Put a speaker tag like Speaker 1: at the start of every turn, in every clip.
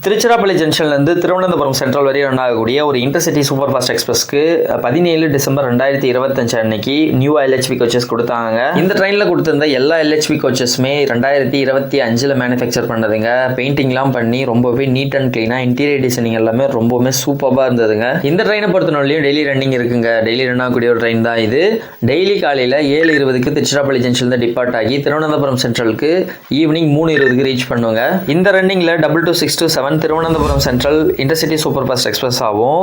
Speaker 1: Tiruchirappalli ஜங்ஷன்லேருந்து Thiruvananthapuram central வரை run ஆகக்கூடிய ஒரு இன்டர்சிட்டி சூப்பர் ஃபாஸ்ட் எக்ஸ்பிரஸ்க்கு 17 டிசம்பர் 2025 அன்னைக்கு நியூ எல்ஹெச்பி கோச்சஸ் கொடுத்தாங்க. இந்த ட்ரெயினில் கொடுத்திருந்த எல்லா எல்ஹெச்பி கோச்சஸுமே 2025 மேனுஃபேக்சர் பண்ணதுங்க. பெயிண்டிங்லாம் பண்ணி ரொம்பவே நீட் அண்ட் க்ளீனாக இன்டீரியர் டிசைனிங் எல்லாமே ரொம்பவே சூப்பராக இருந்ததுங்க. இந்த ட்ரெயினை பொறுத்தவரையிலும் டெய்லி ரன்னிங் இருக்குங்க. டெய்லி ரன் ஆகக்கூடிய ஒரு ட்ரெயின் தான் இது. டெய்லி காலையில் 7:20க்கு திருச்சிராப்பள்ளி ஜங்ஷன்ல டிபார்ட் ஆகி திருவனந்தபுரம் சென்ட்ரலுக்கு ஈவினிங் 3:20க்கு ரீச் பண்ணுவாங்க. இந்த ரன்னிங்கில் 2267 Thiruvananthapuram central intercity super fast express ஆகும்.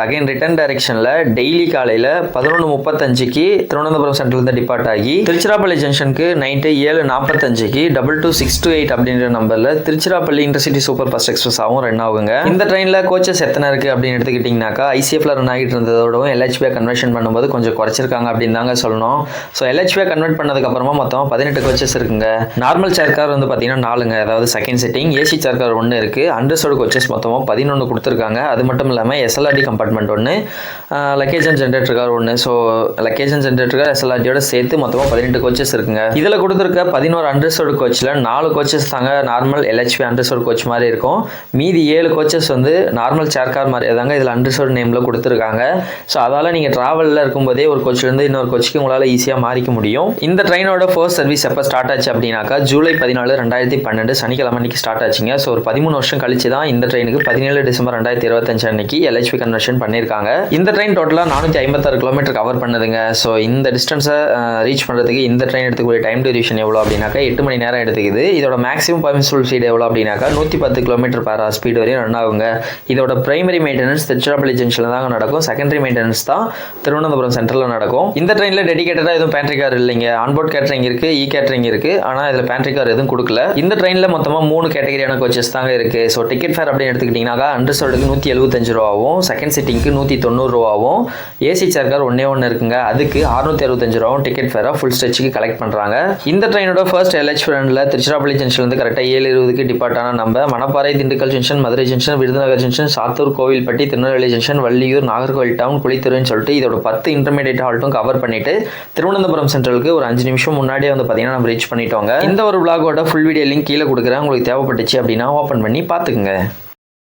Speaker 1: அகைன் ரிட்டர்ன் டைரக்ஷனில் டெய்லி காலையில் 11:35க்கு திருவனந்தபுரம் சென்ட்ரல் டிபார்ட் ஆகி திருச்சிராப்பள்ளி ஜங்ஷனுக்கு நைட்டு 7:45க்கு 22628 அப்படின்ற நம்பரில் Tiruchirappalli intercity super fast express ஆகும் ரன் ஆகுங்க. இந்த ட்ரெயினில் கோச்சஸ் எத்தனை இருக்குது அப்படின்னு எடுத்துக்கிட்டிங்கனாக்கா ஐசிஎஃப்ல ரன் ஆகிட்டு இருந்ததோடவும் எல்ஹெச்பியை கன்வர்ஷன் பண்ணும்போது கொஞ்சம் குறைச்சிருக்காங்க அப்படின்னு தாங்க சொல்லணும். ஸோ எல்ஹெச்பியை கன்வெர்ட் பண்ணதுக்கப்புறமா மொத்தம் 18 கோச்சஸ் இருக்குங்க. நார்மல் சேர் கார் வந்து பார்த்தீங்கன்னா 4ங்க, அதாவது second sitting. AC chair car 1 இருக்குது. அண்டர்சோடு கோச்சஸ் மொத்தமாக 11 கொடுத்துருக்காங்க. அது மட்டும் இல்லாமல் SLRD compartment 1, luggage and generator car 1. So luggage and generator car எஸ்எல்ஆர்டியோட சேர்த்து மொத்தமாக 18 கோச்சஸ் இருக்குங்க. இதில் கொடுத்துருக்க 11 அண்டர்சோடு கோச்சில் 4 கோச்சஸ் தாங்க நார்மல் எல்ஹெச்பி அண்டர்சோடு கோச் மாதிரி இருக்கும். மீதி 7 கோச்சஸ் வந்து நார்மல் சேர் கார் மாதிரி தாங்க இதில் அண்டர்சோடு நேமில் கொடுத்துருக்காங்க. ஸோ அதால் நீங்கள் ட்ராவலில் இருக்கும்போதே ஒரு கோச்சிலேருந்து இன்னொரு கோச்சுக்கு உங்களால் ஈஸியாக மாறிக்க முடியும். இந்த ட்ரெயினோட ஃபர்ஸ்ட் சர்வீஸ் எப்போ ஸ்டார்ட் ஆச்சு அப்படின்னாக்கா ஜூலை 14, 2012 சனிக்கிழமை அன்னைக்கு ஸ்டார்ட் ஆச்சுங்க. ஸோ ஒரு 13 வருஷம் கழிச்சு தான் இந்த ட்ரெயினுக்கு 17 டிசம்பர் 2025 அன்னைக்கு எல்ஹெச்பி கன்வர்ஷன் பண்ணியிருக்காங்க. இந்த ட்ரெயின் டோட்டலாக 456 கிலோமீட்டர் கவர் பண்ணுதுங்க. ஸோ இந்த டிஸ்டன்ஸை ரீச் பண்ணுறதுக்கு இந்த ட்ரெயின் எடுத்துக்கூடிய டைம் டியூரேஷன் எவ்வளோ அப்படின்னாக்கா 8 மணி நேரம் எடுத்துக்குது. இதோட மேக்ஸிமம் பர்மிசிபிள் ஸ்பீட் எவ்வளோ அப்படின்னாக்கா 110 கிலோமீட்டர் per hour ஸ்பீட் வரையும் ரன் ஆகுங்க. இதோட பிரைமரி மெயின்டெனன்ஸ் திருச்சிராப்பள்ளி ஜங்ஷனில் தாங்க நடக்கும். செகண்டரி மெயின்டெனன்ஸ் தான் திருவனந்தபுரம் சென்ட்ரலில் நடக்கும். இந்த ட்ரெயினில் டெடிகேட்டடாக எதுவும் பேண்ட்ரி கார் இல்லைங்க. ஆன்போர்ட் கேட்டரிங் இருக்குது, இ கேட்டரிங் இருக்குது. ஆனால் இதில் பேண்ட்ரி கார் எதுவும் கொடுக்கல. இந்த ட்ரெயினில் மொத்தமாக 3 கேட்டகரியான கோச்சஸ் தாங்க இருக்குது. ஸோ டிக்கெட் ஃபேர் அப்படின்னு எடுத்துக்கிட்டிங்கனாக்கா அண்டர்சோல்டுக்கு 175 ரூபாவும், செகண்ட் சிட்டிங்க்கு 190 ரூபாவும், ஏசி சேர் கார் 1 இருக்குங்க, அதுக்கு 665 ரூபாவும் டிக்கெட் ஃபேராக ஃபுல் ஸ்ட்ரெச்சுக்கு கலெக்ட் பண்ணுறாங்க. இந்த ட்ரெயினோட ஃபர்ஸ்ட் எல்ஹெச் ரன்ல திருச்சிராப்பள்ளி ஜங்ஷன்லேருந்து கரெக்டாக 7:20க்கு டிபார்ட் ஆன நம்ம Manapparai, Dindigul junction, Madurai junction, Virudhunagar junction, Sattur, Kovilpatti, Tirunelveli junction, Valliyur, Nagercoil town, குளித்துறைன்னு சொல்லிட்டு இதோட 10 இன்டர்மீடியட் ஹால்ட்டும் கவர் பண்ணிட்டு திருவனந்தபுரம் சென்ட்ரலுக்கு ஒரு 5 நிமிஷம் முன்னாடியே வந்து பார்த்தீங்கன்னா நம்ம ரீச் பண்ணிட்டோங்க. இந்த ஒரு விளாகோட ஃபுல் வீடியோ லிங்க் கீழே கொடுக்குறேன். உங்களுக்கு தேவைப்பட்டுச்சு அப்படின்னா ஓப்பன் பண்ணி பார்த்துக்குங்க.